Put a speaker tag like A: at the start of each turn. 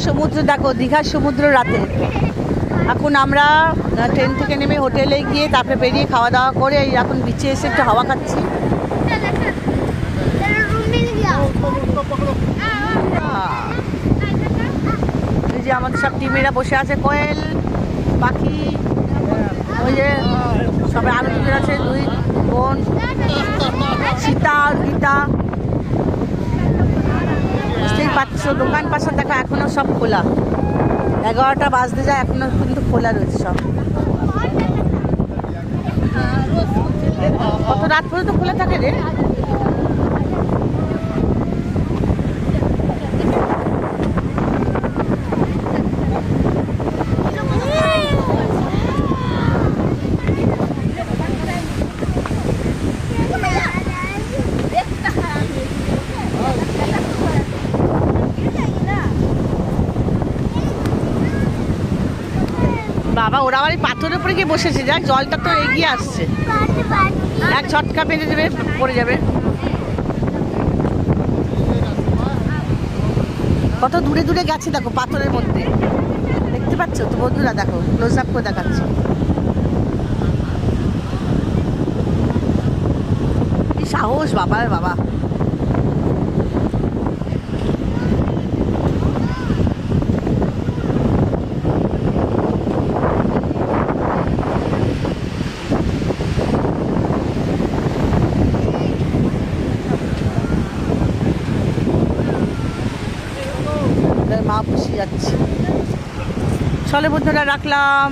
A: সমুদ্র দেখো, দীঘার সমুদ্র রাতে। এখন আমরা ট্রেন থেকে নেমে হোটেলে গিয়ে তারপরে বেরিয়ে খাওয়া দাওয়া করে এই এখন বিচে এসে একটু হাওয়া খাচ্ছি। এই যে আমাদের সব টিমেরা বসে আছে, কোয়েল পাখি, ওই যে সবাই আরো দুজন আছে, দুই বোন, সীতা আর গীতা। বুঝতেই পারছো দোকান পাশে দেখো এখনো সব খোলা, 11টা বাজতে যায় এখনো কিন্তু খোলা রয়েছে সব। কত রাত পর্যন্ত খোলা থাকে রে? বাবা ওরা আবার এই পাথরের উপরে গিয়ে বসেছে, যাক জলটা তো এগিয়ে আসছে, এক ঝটকা পেরে দেবে, পড়ে যাবে। কত দূরে দূরে গেছে দেখো পাথরের মধ্যে, দেখতে পাচ্ছ তো বন্ধুরা? দেখো ক্লোজ আপ করে দেখাচ্ছে, কি সাহস বাবা বাবা। মা পুষি যাচ্ছে। চলে বন্ধুরা, রাখলাম।